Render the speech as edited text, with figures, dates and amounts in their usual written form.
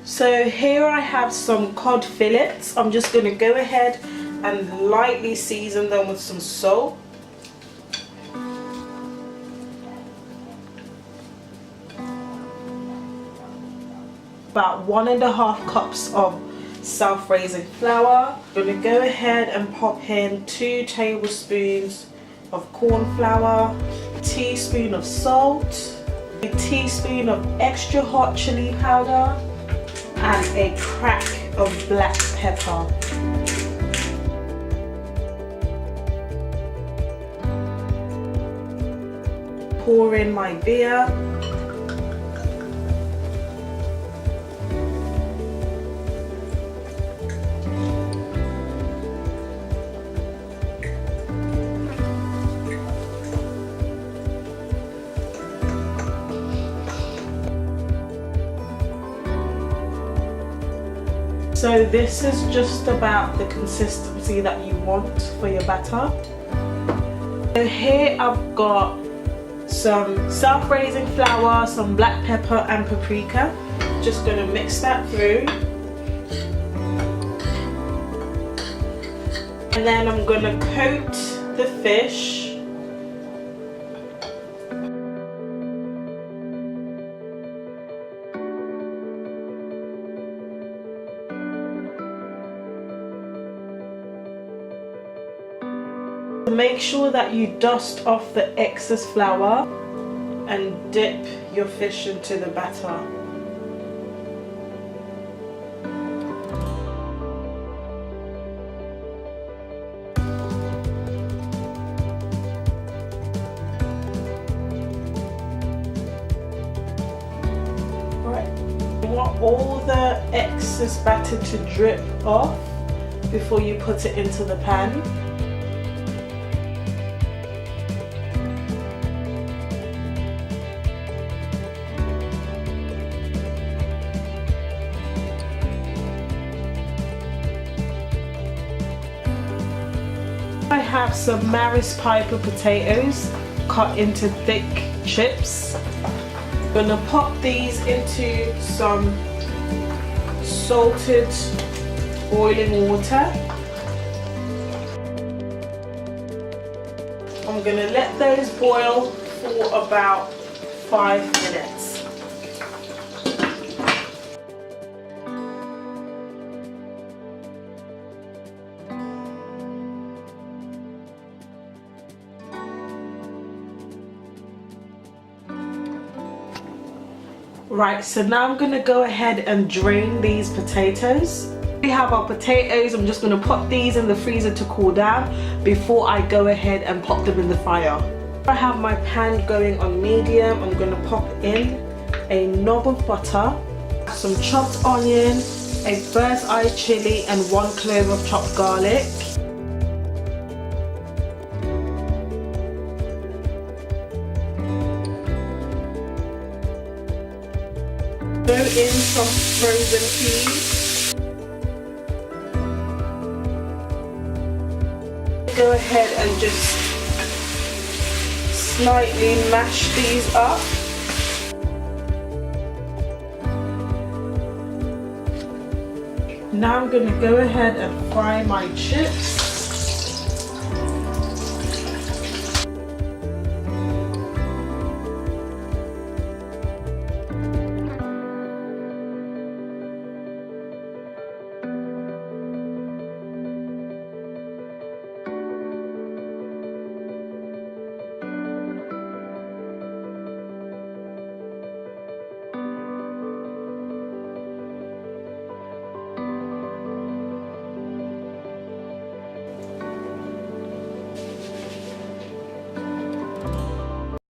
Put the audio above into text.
So here I have some cod fillets. I'm just going to go ahead and lightly season them with some salt. About 1.5 cups of self-raising flour. I'm going to go ahead and pop in 2 tablespoons of corn flour, a teaspoon of salt, a teaspoon of extra hot chili powder, and a crack of black pepper. Pour in my beer. So this is just about the consistency that you want for your batter. So here I've got some self-raising flour, some black pepper and paprika. Just going to mix that through. And then I'm going to coat the fish. Make sure that you dust off the excess flour and dip your fish into the batter. Right. You want all the excess batter to drip off before you put it into the pan. I have some Maris Piper potatoes cut into thick chips. I'm gonna pop these into some salted boiling water. I'm gonna let those boil for about 5 minutes. Right, so now I'm going to go ahead and drain these potatoes. We have our potatoes. I'm just going to pop these in the freezer to cool down before I go ahead and pop them in the fire. I have my pan going on medium. I'm going to pop in a knob of butter, some chopped onion, a first eye chili and 1 clove of chopped garlic. Throw in some frozen peas. Go ahead and just slightly mash these up. Now I'm going to go ahead and fry my chips.